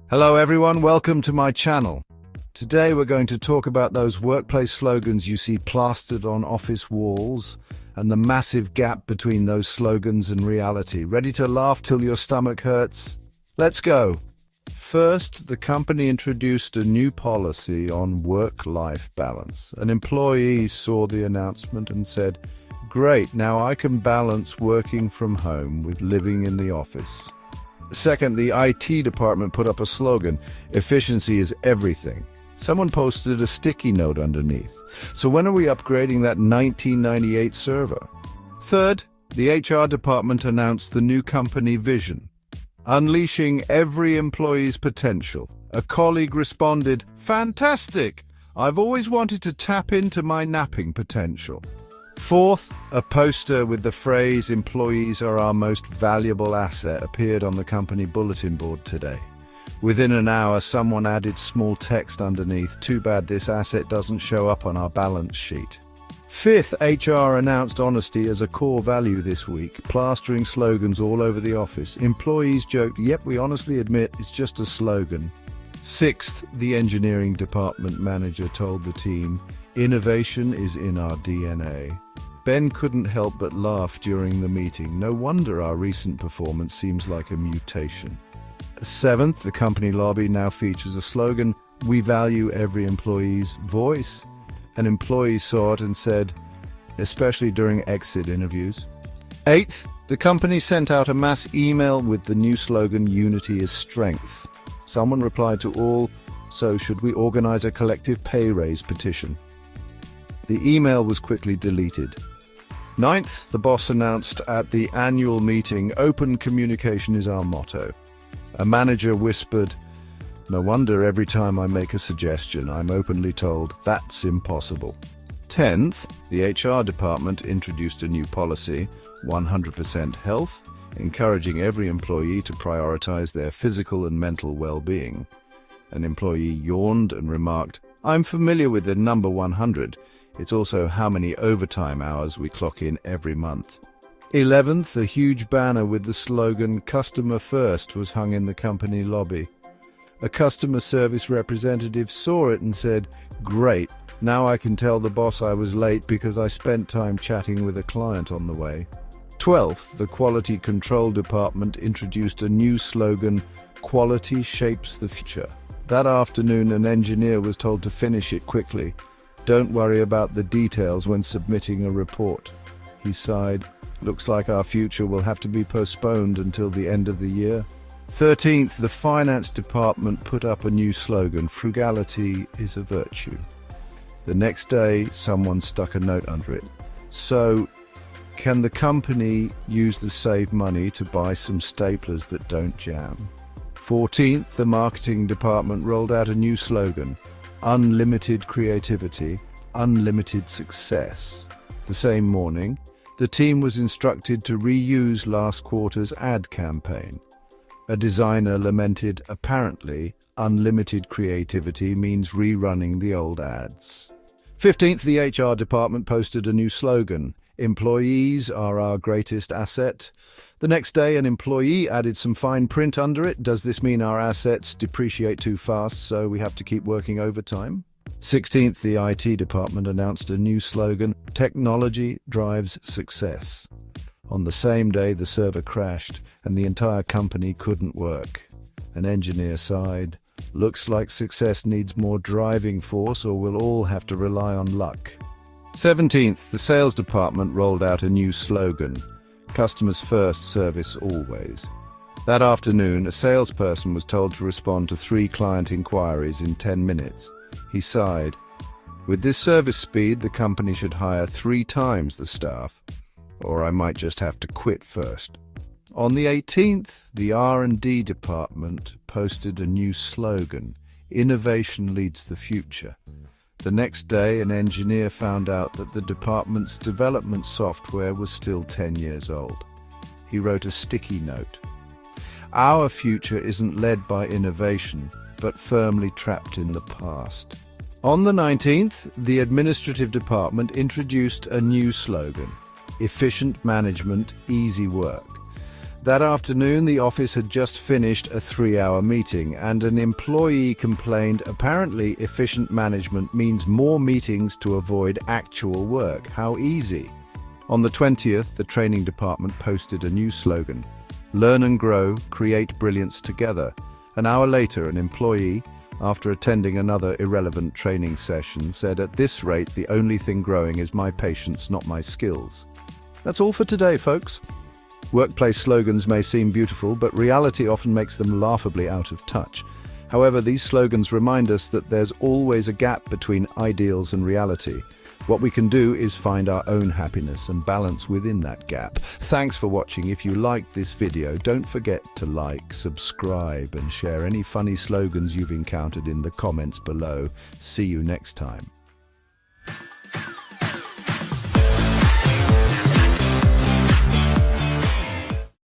Hello everyone, welcome to my channel. Today we're going to talk about those workplace slogans you see plastered on office walls and the massive gap between those slogans and reality. Ready to laugh till your stomach hurts? Let's go. First, the company introduced a new policy on work-life balance. An employee saw the announcement and said, "Great, now I can balance working from home with living in the office." Second, the IT department put up a slogan, "Efficiency is everything." Someone posted a sticky note underneath. So when are we upgrading that 1998 server? Third, the HR department announced the new company vision, unleashing every employee's potential. A colleague responded, "Fantastic! I've always wanted to tap into my napping potential." Fourth, a poster with the phrase "Employees are our most valuable asset" appeared on the company bulletin board today. Within an hour, someone added small text underneath, "Too bad this asset doesn't show up on our balance sheet." Fifth, HR announced honesty as a core value this week, plastering slogans all over the office. Employees joked, "Yep, we honestly admit it's just a slogan." Sixth, the engineering department manager told the team, "Innovation is in our DNA." Ben couldn't help but laugh during the meeting. No wonder our recent performance seems like a mutation. Seventh, the company lobby now features a slogan, "We value every employee's voice." An employee saw it and said, especially during exit interviews. Eighth, the company sent out a mass email with the new slogan, "Unity is strength." Someone replied to all, "So should we organize a collective pay raise petition?" The email was quickly deleted. Ninth, the boss announced at the annual meeting, "Open communication is our motto." A manager whispered, "No wonder every time I make a suggestion, I'm openly told that's impossible." 10th, the HR department introduced a new policy, 100% health, encouraging every employee to prioritize their physical and mental well-being. An employee yawned and remarked, "I'm familiar with the number 100. It's also how many overtime hours we clock in every month." 11th, a huge banner with the slogan, "Customer First," was hung in the company lobby. A customer service representative saw it and said, "Great, now I can tell the boss I was late because I spent time chatting with a client on the way." 12th, the quality control department introduced a new slogan, "Quality shapes the future." That afternoon, an engineer was told to finish it quickly. "Don't worry about the details when submitting a report." He sighed, "Looks like our future will have to be postponed until the end of the year." 13th, the finance department put up a new slogan, "Frugality is a virtue." The next day, someone stuck a note under it. "So, can the company use the saved money to buy some staplers that don't jam?" 14th, the marketing department rolled out a new slogan, "Unlimited creativity, unlimited success." The same morning, the team was instructed to reuse last quarter's ad campaign. A designer lamented, "Apparently, unlimited creativity means rerunning the old ads." 15th, the HR department posted a new slogan, "Employees are our greatest asset." The next day, an employee added some fine print under it. "Does this mean our assets depreciate too fast, so we have to keep working overtime?" 16th, the IT department announced a new slogan, "Technology drives success." On the same day, the server crashed and the entire company couldn't work. An engineer sighed, "Looks like success needs more driving force or we'll all have to rely on luck." 17th, the sales department rolled out a new slogan, "Customers first, service always." That afternoon, a salesperson was told to respond to 3 client inquiries in 10 minutes. He sighed. "With this service speed, the company should hire 3 times the staff, or I might just have to quit first." On the 18th, the R&D department posted a new slogan, "Innovation leads the future." The next day, an engineer found out that the department's development software was still 10 years old. He wrote a sticky note. "Our future isn't led by innovation, but firmly trapped in the past." On the 19th, the administrative department introduced a new slogan, "Efficient management, easy work." That afternoon, the office had just finished a 3-hour meeting, and an employee complained apparently efficient management means more meetings to avoid actual work. How easy. On the 20th, the training department posted a new slogan: "Learn and grow, create brilliance together." An hour later, an employee, after attending another irrelevant training session, said, "At this rate, the only thing growing is my patience, not my skills." That's all for today, folks. Workplace slogans may seem beautiful, but reality often makes them laughably out of touch. However, these slogans remind us that there's always a gap between ideals and reality. What we can do is find our own happiness and balance within that gap. Thanks for watching. If you liked this video, don't forget to like, subscribe, and share any funny slogans you've encountered in the comments below. See you next time.